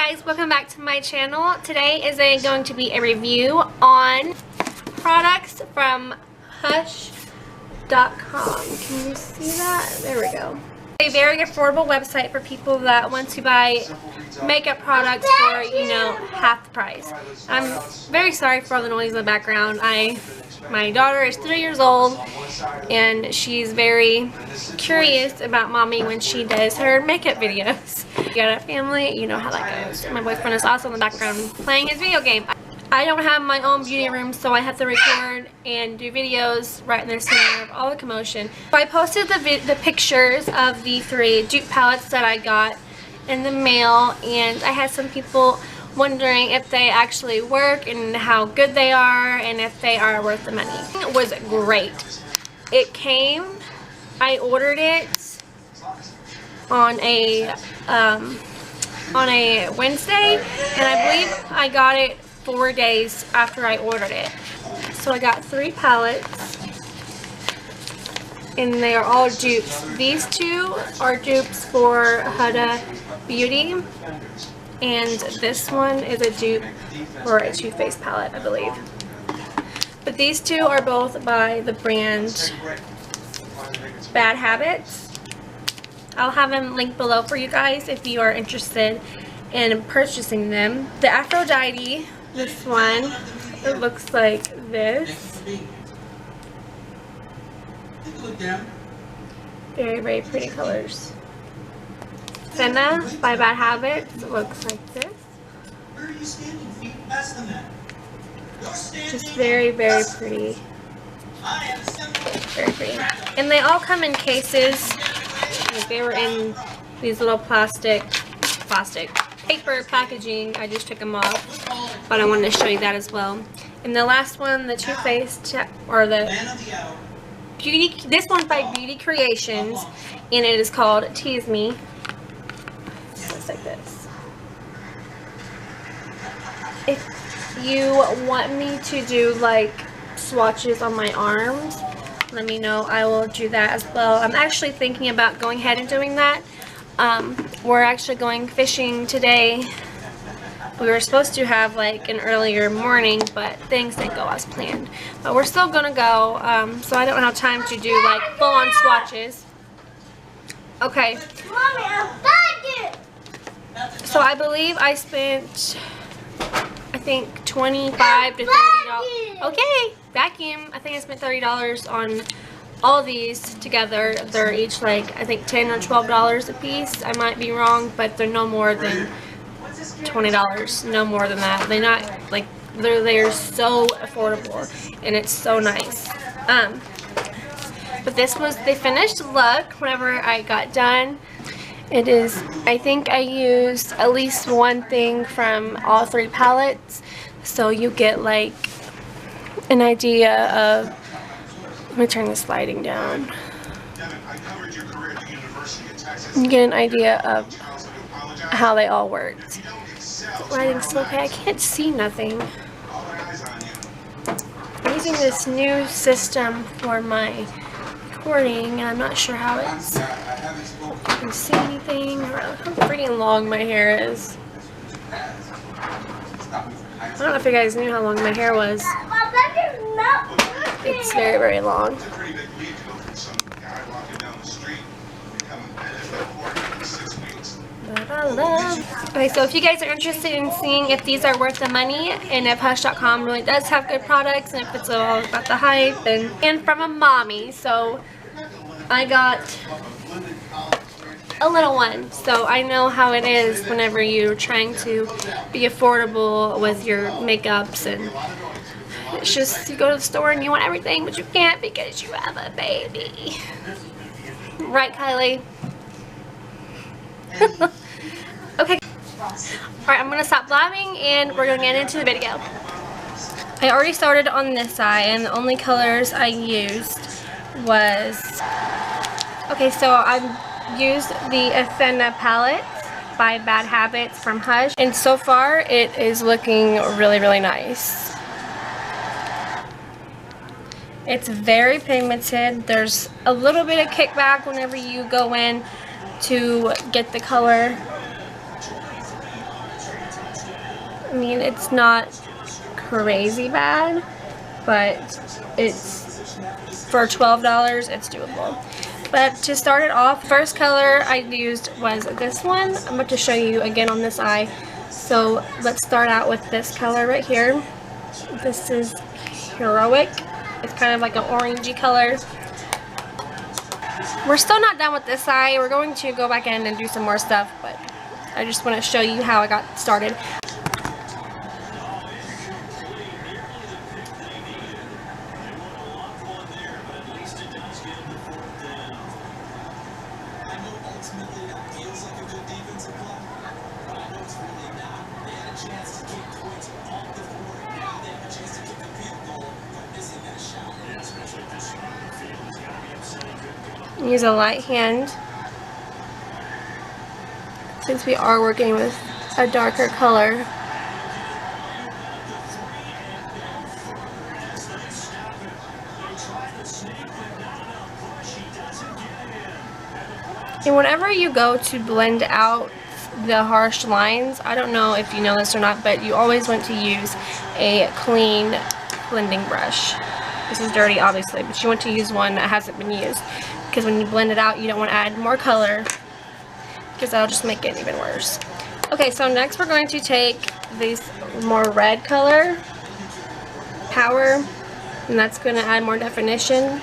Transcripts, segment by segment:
guys, welcome back to my channel. Today is going to be a review on products from Hush.com. Can you see that? There we go. A very affordable website for people that want to buy makeup products for, you know, half the price. I'm very sorry for all the noise in the background. My daughter is 3 years old and she's very curious about mommy when she does her makeup videos. You got a family, you know how that goes. My boyfriend is also in the background playing his video game. I don't have my own beauty room, so I have to record and do videos right in the center of all the commotion. So I posted the pictures of the 3 dupe palettes that I got in the mail, and I had some people wondering if they actually work and how good they are and if they are worth the money. It was great. It came, I ordered it on a Wednesday, and I believe I got it 4 days after I ordered it. So I got 3 palettes and they are all dupes. These 2 are dupes for Huda Beauty, and this one is a dupe for a Too Faced palette, I believe. But these 2 are both by the brand Bad Habits. I'll have them linked below for you guys if you are interested in purchasing them. The Aphrodite, this one, it looks like this. Very, very pretty colors. Athena by Bad Habits, it looks like this. Just very, very pretty. Very pretty. And they all come in cases. Like they were in these little plastic paper packaging. I just took them off, but I wanted to show you that as well. And the last one, the Too Faced, or the Beauty, this one's by Beauty Creations, and it is called Tease Me. It looks like this. If you want me to do like swatches on my arms, let me know. I will do that as well. I'm actually thinking about going ahead and doing that. We're actually going fishing today. We were supposed to have like an earlier morning, but things didn't go as planned. But we're still gonna go, so I don't have time to do like full-on swatches. Okay. So I believe I spent, I think, $25 to $30. Okay, vacuum. I think I spent $30 on all these together. They're each like, I think, $10 or $12 a piece. I might be wrong, but they're no more than $20, no more than that. They're not like, they're so affordable, and it's so nice. But this was the finished look whenever I got done. It is, I think I used at least one thing from all 3 palettes, so you get like an idea of, let me turn this lighting down. You get an idea of how they all worked. The lighting's still okay. I can't see nothing. I'm using this new system for my recording, and I'm not sure how it's, I can see anything, or how freaking long my hair is. I don't know if you guys knew how long my hair was. It's very, very long. Okay, so if you guys are interested in seeing if these are worth the money, and if Hush.com really does have good products, and if it's all about the hype, and from a mommy, so I got a little one, so I know how it is whenever you're trying to be affordable with your makeups, and it's just, you go to the store and you want everything, but you can't because you have a baby. Right, Kylie? Okay. Alright, I'm going to stop blabbing and we're going to get into the video. I already started on this eye, and the only colors I used was... Okay, so I used the Athena palette by Bad Habits from Hush, and so far it is looking really, really nice. It's very pigmented. There's a little bit of kickback whenever you go in to get the color. I mean, it's not crazy bad, but it's for $12, it's doable. But to start it off, first color I used was this one. I'm about to show you again on this eye. So let's start out with this color right here. This is Heroic. It's kind of like an orangey color. We're still not done with this eye. We're going to go back in and do some more stuff, but I just want to show you how I got started. Use a light hand since we are working with a darker color. And whenever you go to blend out the harsh lines, I don't know if you know this or not, but you always want to use a clean blending brush. This is dirty obviously, but you want to use one that hasn't been used. Because when you blend it out, you don't want to add more color because that'll just make it even worse. Okay, so next we're going to take this more red color, Power, and that's going to add more definition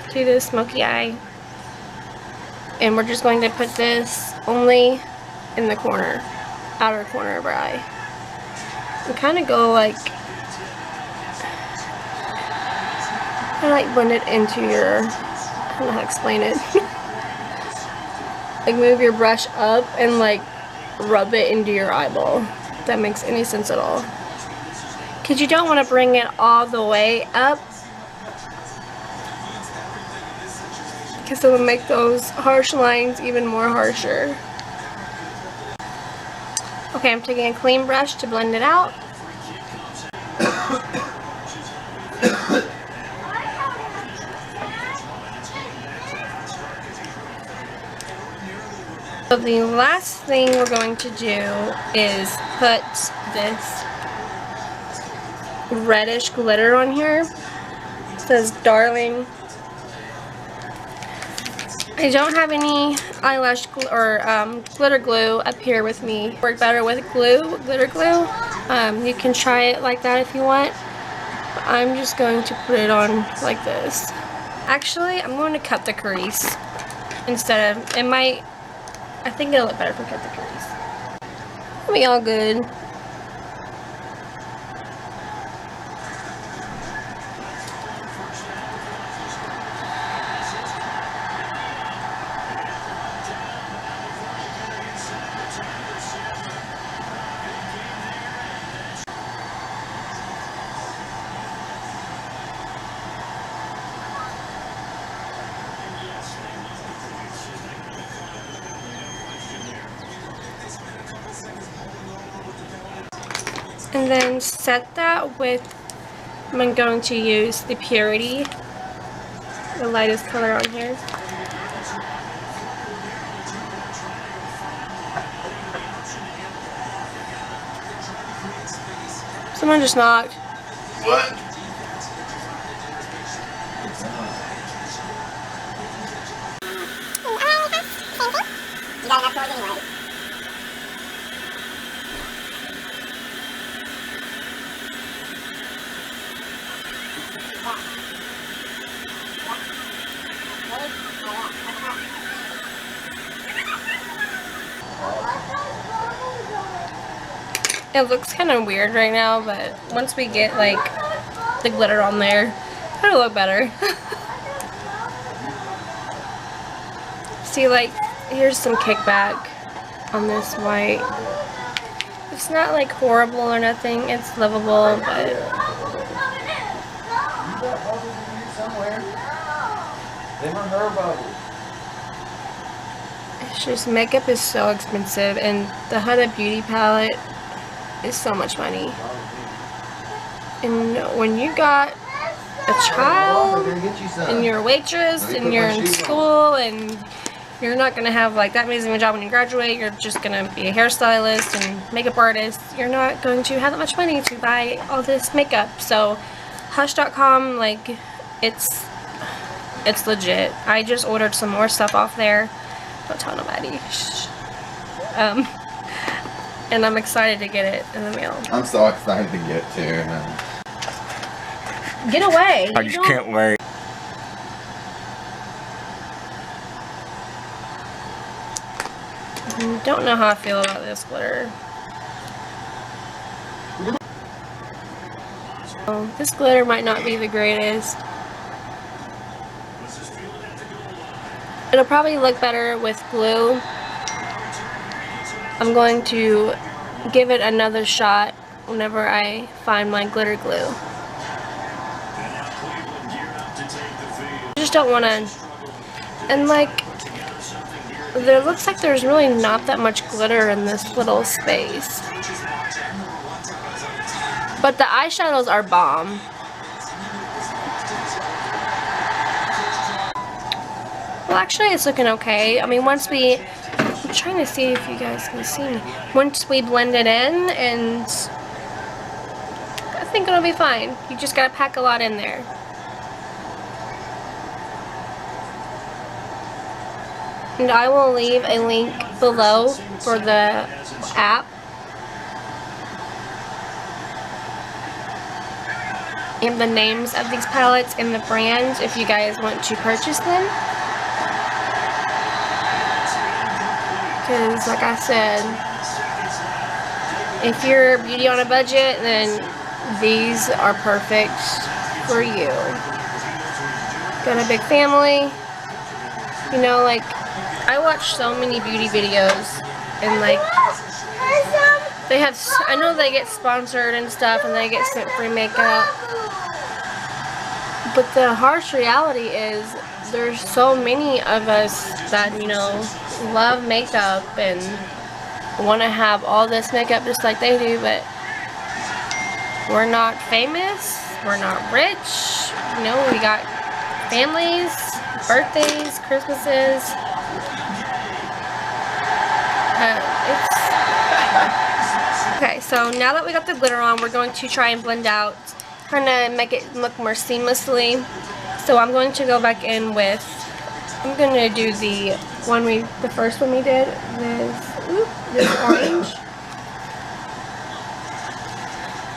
to this smoky eye. And we're just going to put this only in the corner, outer corner of our eye. And kind of go like, blend it into your, I don't know how to explain it. Like move your brush up and like rub it into your eyeball. If that makes any sense at all. Because you don't want to bring it all the way up. Because it will make those harsh lines even more harsher. Okay, I'm taking a clean brush to blend it out. So the last thing we're going to do is put this reddish glitter on here. It says Darling. I don't have any eyelash or glitter glue up here with me. Work better with glitter glue. You can try it like that if you want. But I'm just going to put it on like this. Actually, I'm going to cut the crease instead of, it might, I think it'll look better if we cut the crease. It'll be all good. And then set that with, I'm going to use the Purity, the lightest color on here. Someone just knocked. What? You got enough toys anyway. It looks kind of weird right now, but once we get like the glitter on there, it'll look better. See, like, here's some kickback on this white. It's not like horrible or nothing, it's livable, but it's just, makeup is so expensive, and the Huda Beauty palette is so much money. And when you got a child, and you're a waitress, and you're in school, and You're not going to have like that amazing a job when you graduate. You're just going to be a hairstylist and makeup artist. You're not going to have that much money to buy all this makeup. So Hush.com, like, it's legit. I just ordered some more stuff off there. Don't tell nobody. Shh. And I'm excited to get it in the mail. I'm so excited to get it too. Get away. I just can't wait. Don't know how I feel about this glitter. Oh, this glitter might not be the greatest. It'll probably look better with glue. I'm going to give it another shot whenever I find my glitter glue. I just don't want to, and like, there looks like there's really not that much glitter in this little space. But the eyeshadows are bomb. Well, actually, it's looking okay. I mean, I'm trying to see if you guys can see me. Once we blend it in, and I think it'll be fine. You just gotta pack a lot in there. And I will leave a link below for the app. And the names of these palettes and the brands if you guys want to purchase them. Because, like I said, if you're beauty on a budget, then these are perfect for you. Got a big family. You know, like, I watch so many beauty videos, and like, they have, I know they get sponsored and stuff, and they get sent free makeup, but the harsh reality is, there's so many of us that, you know, love makeup and want to have all this makeup just like they do, but we're not famous, we're not rich, you know, we got families, birthdays, Christmases. Okay, so now that we got the glitter on, we're going to try and blend out, kind of make it look more seamlessly. So I'm going to go back in with, I'm going to do the first one we did, this orange.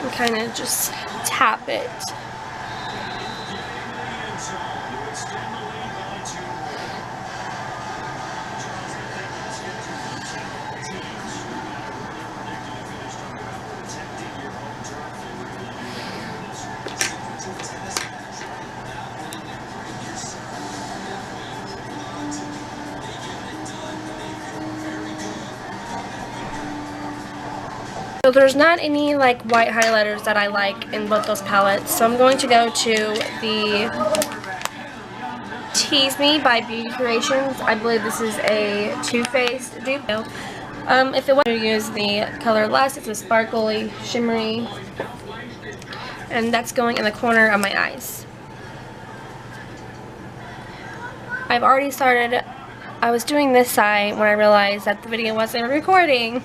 And kind of just tap it. So there's not any like white highlighters that I like in both those palettes, so I'm going to go to the Tease Me by Beauty Creations. I believe this is a two-faced dupe. If it was to use the color Less, it's a sparkly, shimmery, and that's going in the corner of my eyes. I've already started, I was doing this side when I realized that the video wasn't recording.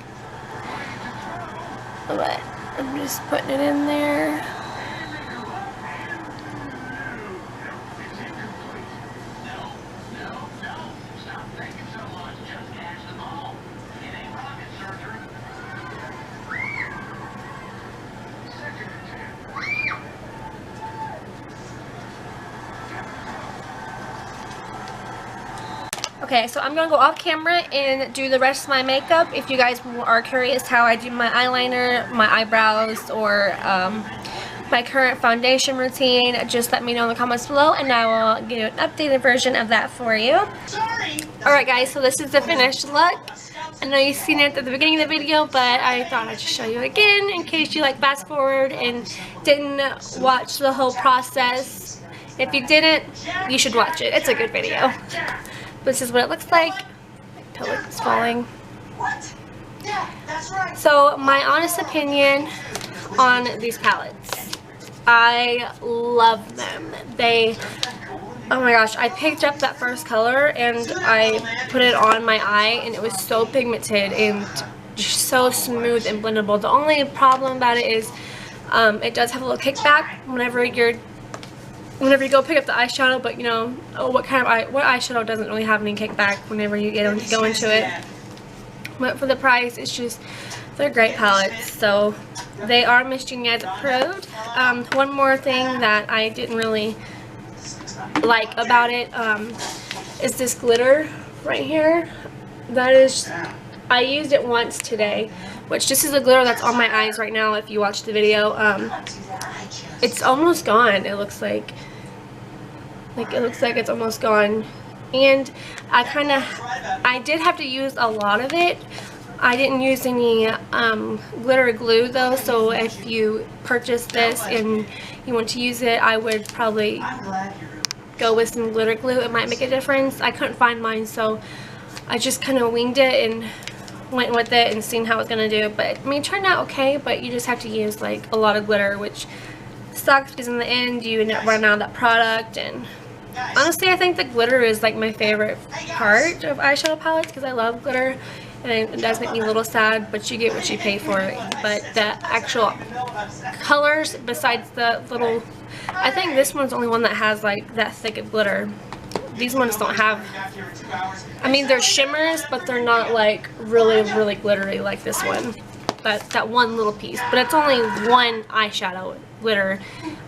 But I'm just putting it in there. Okay, so I'm going to go off camera and do the rest of my makeup. If you guys are curious how I do my eyeliner, my eyebrows, or my current foundation routine, just let me know in the comments below and I will give you an updated version of that for you. Alright guys, so this is the finished look. I know you've seen it at the beginning of the video, but I thought I'd just show you again in case you like fast forward and didn't watch the whole process. If you didn't, you should watch it. It's a good video. This is what it looks like. My pillow is falling. So my honest opinion on these palettes, I love them. Oh my gosh, I picked up that first color and I put it on my eye and it was so pigmented and just so smooth and blendable. The only problem about it is it does have a little kickback whenever you go pick up the eyeshadow, but you know, what eyeshadow doesn't really have any kickback whenever you go into it. But for the price, they're great palettes, so they are Miss Genius approved. One more thing that I didn't really like about it is this glitter right here. I used it once today, which this is the glitter that's on my eyes right now. If you watch the video, it's almost gone. It looks like it's almost gone, and I did have to use a lot of it. I didn't use any glitter glue though, so if you purchase this and you want to use it, I would probably go with some glitter glue. It might make a difference. I couldn't find mine, so I just kind of winged it and went with it and seen how it's gonna do. But I mean, it turned out okay, but you just have to use like a lot of glitter, which sucks because in the end you end up running out of that product. And honestly, I think the glitter is like my favorite part of eyeshadow palettes because I love glitter. And it does make me a little sad, but you get what you pay for. But the actual colors, besides the little, I think this one's the only one that has like that thick of glitter. These ones don't have, I mean, they're shimmers, but they're not like really, really glittery like this one. That one little piece. But it's only one eyeshadow glitter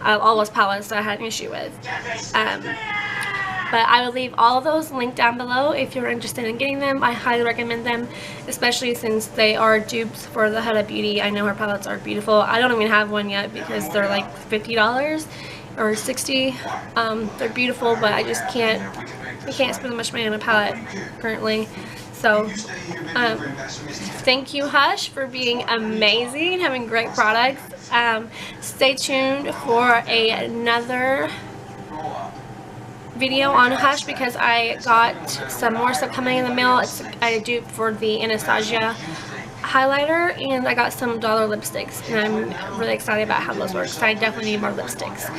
out of all those palettes that I had an issue with. But I will leave all of those linked down below if you're interested in getting them. I highly recommend them, especially since they are dupes for the Huda Beauty. I know her palettes are beautiful. I don't even have one yet because they're like $50 or $60. They're beautiful, but I just can't spend that much money on a palette currently. So thank you, Hush, for being amazing, having great products. Stay tuned for another video on Hush because I got some more stuff coming in the mail. It's a dupe for the Anastasia highlighter, and I got some dollar lipsticks, and I'm really excited about how those work, so I definitely need more lipsticks.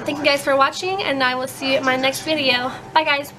Thank you guys for watching, and I will see you in my next video. Bye guys.